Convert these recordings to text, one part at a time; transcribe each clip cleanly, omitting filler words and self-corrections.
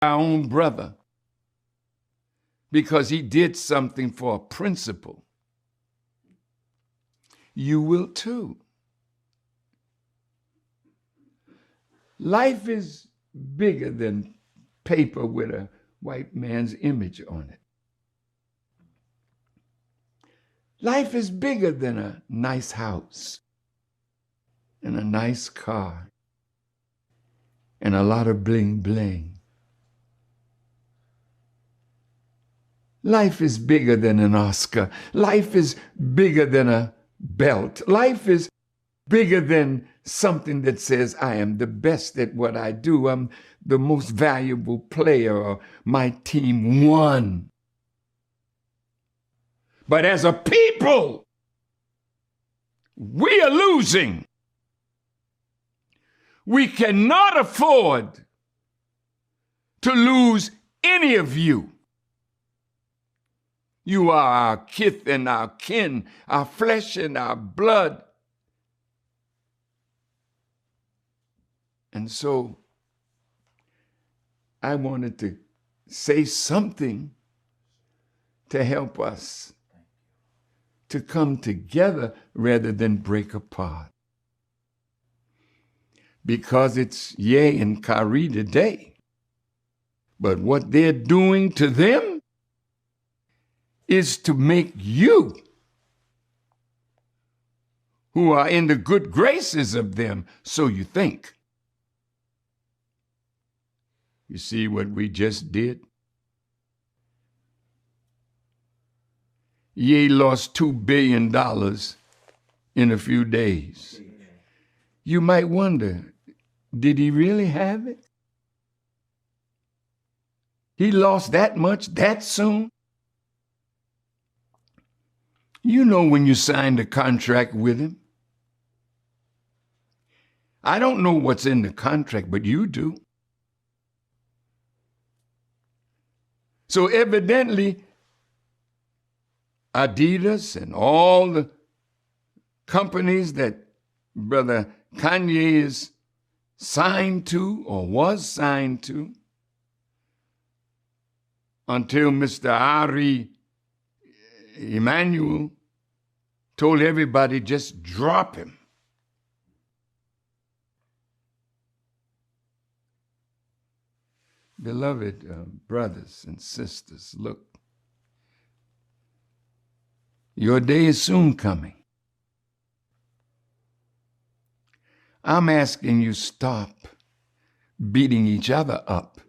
our own brother because he did something for a principle, you will too. Life is bigger than paper with a white man's image on it. Life is bigger than a nice house and a nice car and a lot of bling bling. Life is bigger than an Oscar. Life is bigger than a belt. Life is bigger than something that says I am the best at what I do. I'm the most valuable player, or my team won. But as a people, we are losing. We cannot afford to lose any of you. You are our kith and our kin, our flesh and our blood. And so I wanted to say something to help us to come together rather than break apart. Because it's Ye and Kari today. But what they're doing to them is to make you, who are in the good graces of them, so you think. You see what we just did? Ye lost $2 billion in a few days. You might wonder, did he really have it? He lost that much that soon? You know when you signed a contract with him. I don't know what's in the contract, but you do. So evidently, Adidas and all the companies that Brother Kanye is signed to or was signed to until Mr. Ari Emanuel told everybody just drop him. Beloved brothers and sisters, look, your day is soon coming. I'm asking you stop beating each other up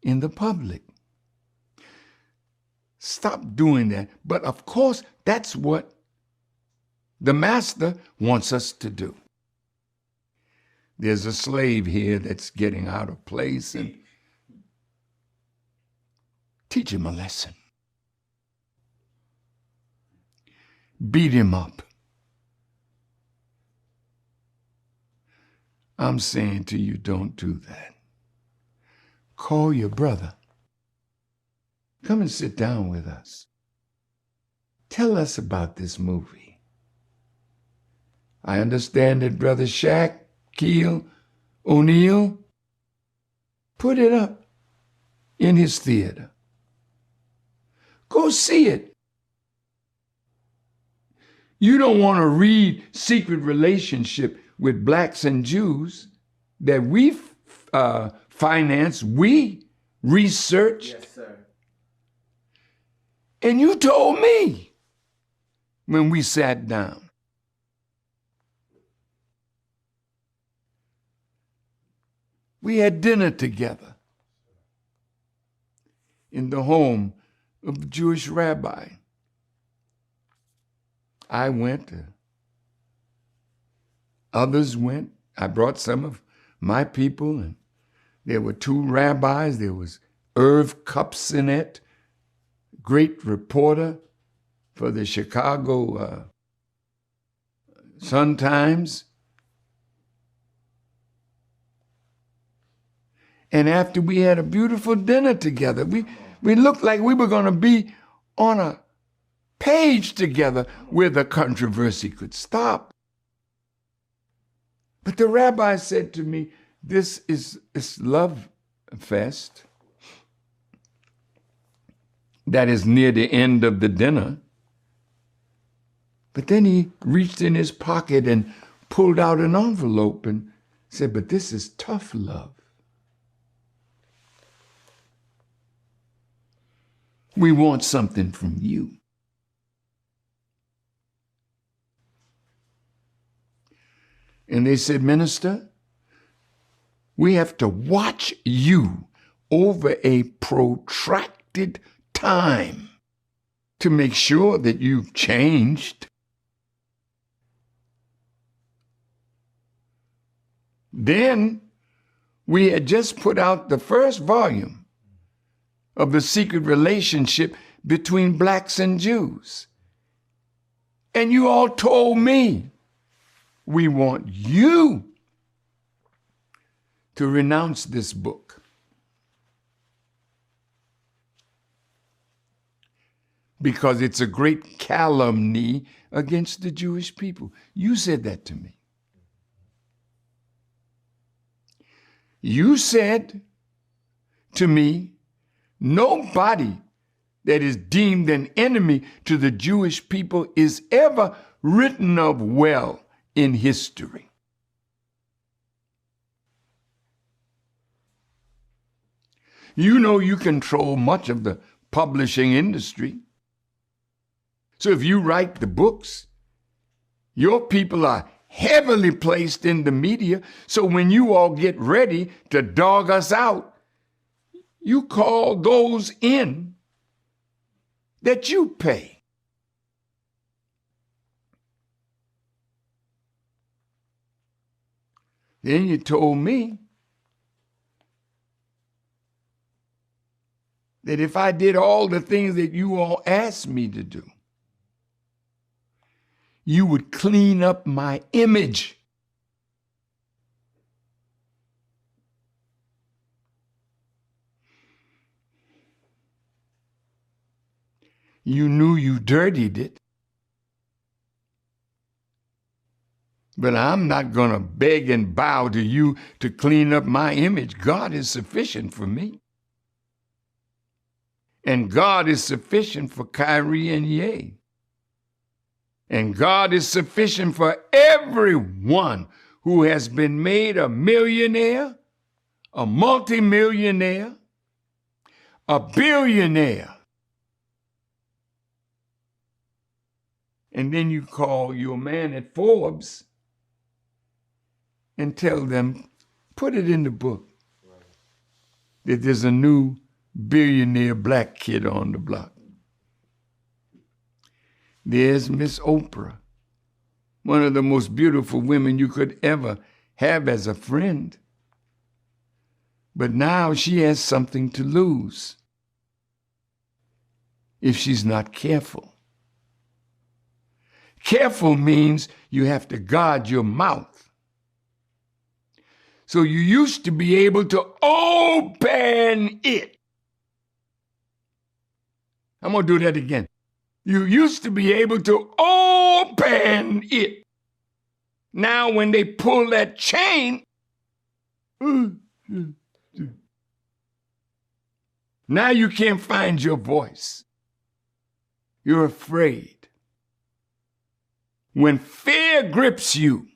in the public. Stop doing that. But of course, that's what the master wants us to do. There's a slave here that's getting out of place, and teach him a lesson. Beat him up. I'm saying to you, don't do that. Call your brother. Come and sit down with us. Tell us about this movie. I understand that Brother Shaquille O'Neal put it up in his theater. Go see it. You don't want to read Secret Relationship with Blacks and Jews that we financed, we researched. Yes, sir. And you told me when we sat down. We had dinner together in the home of the Jewish rabbi. I went, others went. I brought some of my people, and there were two rabbis. There was Irv Kupcinet, great reporter for the Chicago Sun-Times. And after we had a beautiful dinner together, we looked like we were going to be on a page together where the controversy could stop. But the rabbi said to me, this is love fest. that is near the end of the dinner. But then he reached in his pocket and pulled out an envelope and said, but this is tough love. We want something from you. And they said, Minister, we have to watch you over a protracted time to make sure that you've changed. Then we had just put out the first volume of the secret relationship between blacks and Jews. And you all told me, we want you to renounce this book. Because it's a great calumny against the Jewish people. You said that to me. You said to me, nobody that is deemed an enemy to the Jewish people is ever written of well in history. You know you control much of the publishing industry. So if you write the books, your people are heavily placed in the media. So when you all get ready to dog us out, you call those in that you pay. Then you told me that if I did all the things that you all asked me to do, you would clean up my image. You knew you dirtied it. But I'm not going to beg and bow to you to clean up my image. God is sufficient for me. And God is sufficient for Kyrie and Ye. And God is sufficient for everyone who has been made a millionaire, a multimillionaire, a billionaire. And then you call your man at Forbes and tell them, put it in the book that there's a new billionaire black kid on the block. There's Miss Oprah, one of the most beautiful women you could ever have as a friend. But now she has something to lose if she's not careful. Careful means you have to guard your mouth. So you used to be able to open it. I'm going to do that again. You used to be able to open it. Now when they pull that chain, now you can't find your voice. You're afraid. When fear grips you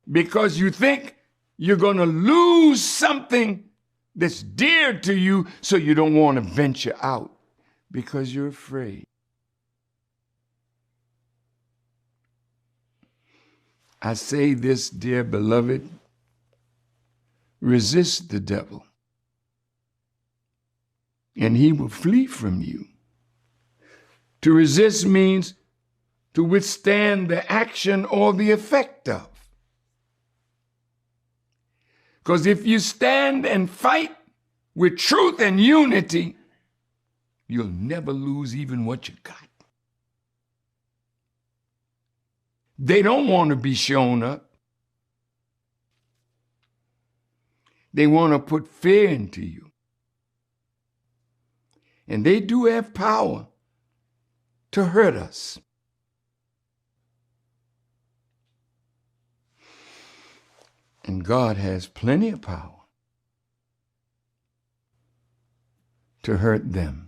because you think you're going to lose something that's dear to you, so you don't want to venture out because you're afraid. I say this, dear beloved, resist the devil, and he will flee from you. To resist means to withstand the action or the effect of. Because if you stand and fight with truth and unity, you'll never lose even what you got. They don't want to be shown up. They want to put fear into you. And they do have power to hurt us. And God has plenty of power to hurt them.